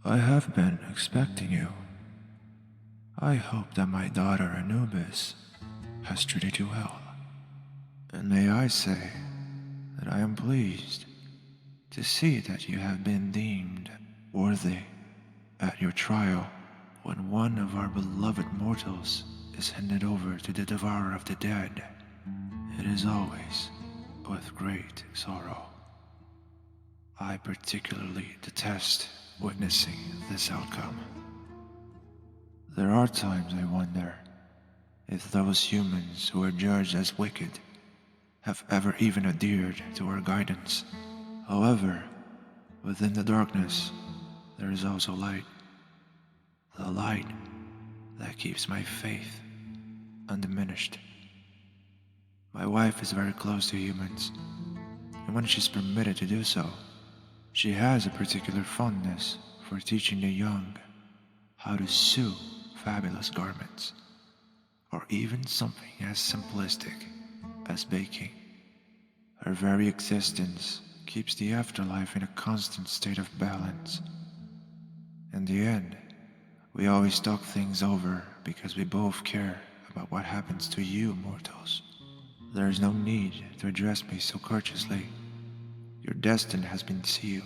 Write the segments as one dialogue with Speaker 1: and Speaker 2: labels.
Speaker 1: I have been expecting you. I hope that my daughter Anubis has treated you well. And may I say that I am pleased to see that you have been deemed worthy at your trial when one of our beloved mortals is handed over to the devourer of the dead. It is always with great sorrow. I particularly detest witnessing this outcome. There are times I wonder if those humans who are judged as wicked have ever even adhered to our guidance. However, within the darkness, there is also light. The light that keeps my faith undiminished. My wife is very close to humans, and when she's permitted to do so, she has a particular fondness for teaching the young how to sew fabulous garments, or even something as simplistic as baking. Her very existence keeps the afterlife in a constant state of balance. In the end, we always talk things over because we both care about what happens to you mortals. There is no need to address me so courteously. Your destiny has been sealed,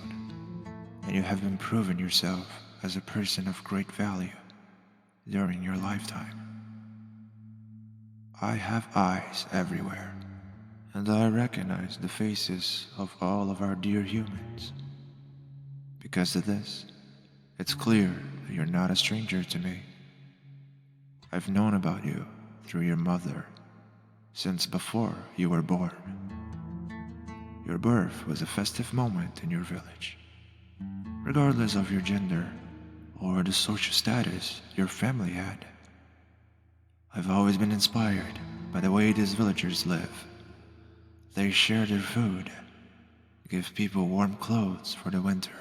Speaker 1: and you have been proven yourself as a person of great value during your lifetime. I have eyes everywhere, and I recognize the faces of all of our dear humans. Because of this, it's clear that you're not a stranger to me. I've known about you through your mother since before you were born. Your birth was a festive moment in your village, regardless of your gender or the social status your family had. I've always been inspired by the way these villagers live. They share their food, give people warm clothes for the winter,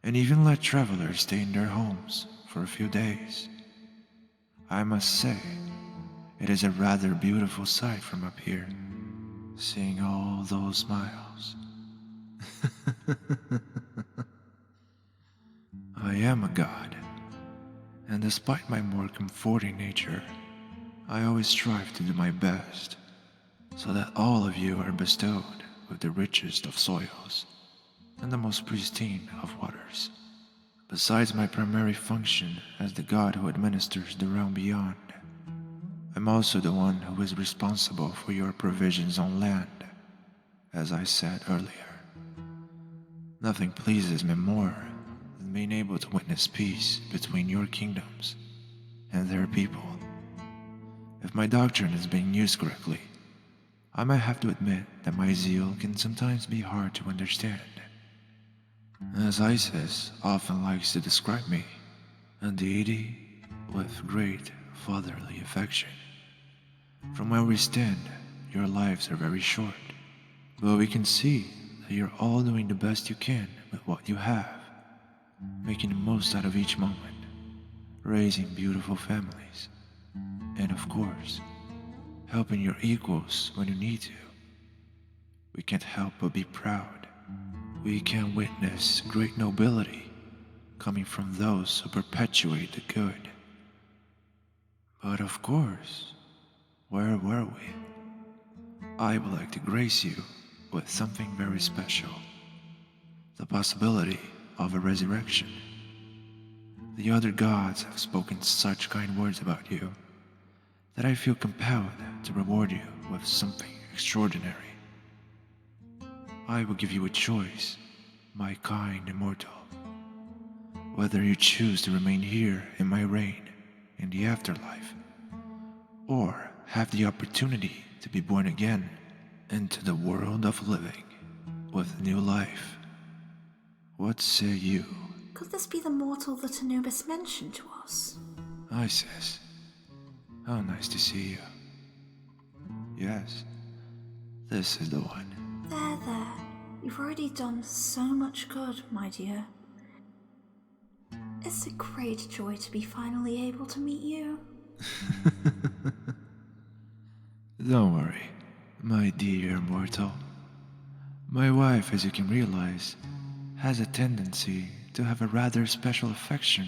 Speaker 1: and even let travelers stay in their homes for a few days. I must say, it is a rather beautiful sight from up here, seeing all those smiles. I am a god, and despite my more comforting nature, I always strive to do my best so that all of you are bestowed with the richest of soils and the most pristine of waters. Besides my primary function as the god who administers the realm beyond, I'm also the one who is responsible for your provisions on land, as I said earlier. Nothing pleases me more than being able to witness peace between your kingdoms and their people. If my doctrine is being used correctly, I might have to admit that my zeal can sometimes be hard to understand. As Isis often likes to describe me, a deity with great fatherly affection. From where we stand, your lives are very short, but we can see that you're all doing the best you can with what you have, making the most out of each moment, raising beautiful families, and of course, helping your equals when you need to. We can't help but be proud. We can witness great nobility coming from those who perpetuate the good. But of course, where were we? I would like to grace you with something very special. The possibility of a resurrection. The other gods have spoken such kind words about you that I feel compelled to reward you with something extraordinary. I will give you a choice, my kind immortal. Whether you choose to remain here in my reign in the afterlife, or have the opportunity to be born again into the world of living with new life. What say you?
Speaker 2: Could this be the mortal that Anubis mentioned to us?
Speaker 1: Isis, how nice to see you. Yes, this is the one.
Speaker 2: There. You've already done so much good, my dear. It's a great joy to be finally able to meet you.
Speaker 1: Don't worry, my dear mortal. My wife, as you can realize, has a tendency to have a rather special affection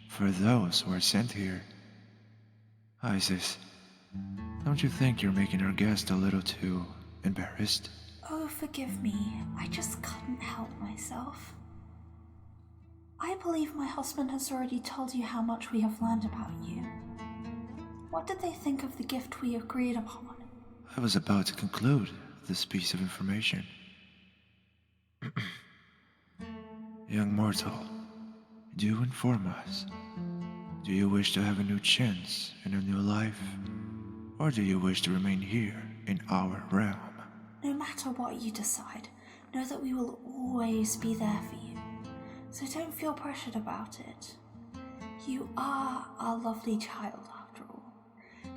Speaker 1: for those who are sent here. Isis, don't you think you're making our guest a little too embarrassed?
Speaker 2: Oh, forgive me. I just couldn't help myself. I believe my husband has already told you how much we have learned about you. What did they think of the gift we agreed upon?
Speaker 1: I was about to conclude this piece of information. Young mortal, do inform us. Do you wish to have a new chance in a new life? Or do you wish to remain here in our realm?
Speaker 2: No matter what you decide, know that we will always be there for you. So don't feel pressured about it. You are our lovely child, after all.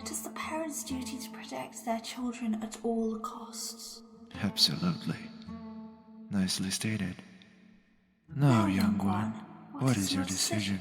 Speaker 2: It is the parents' duty to protect their children at all costs.
Speaker 1: Absolutely. Nicely stated. Now, young one, what is your decision?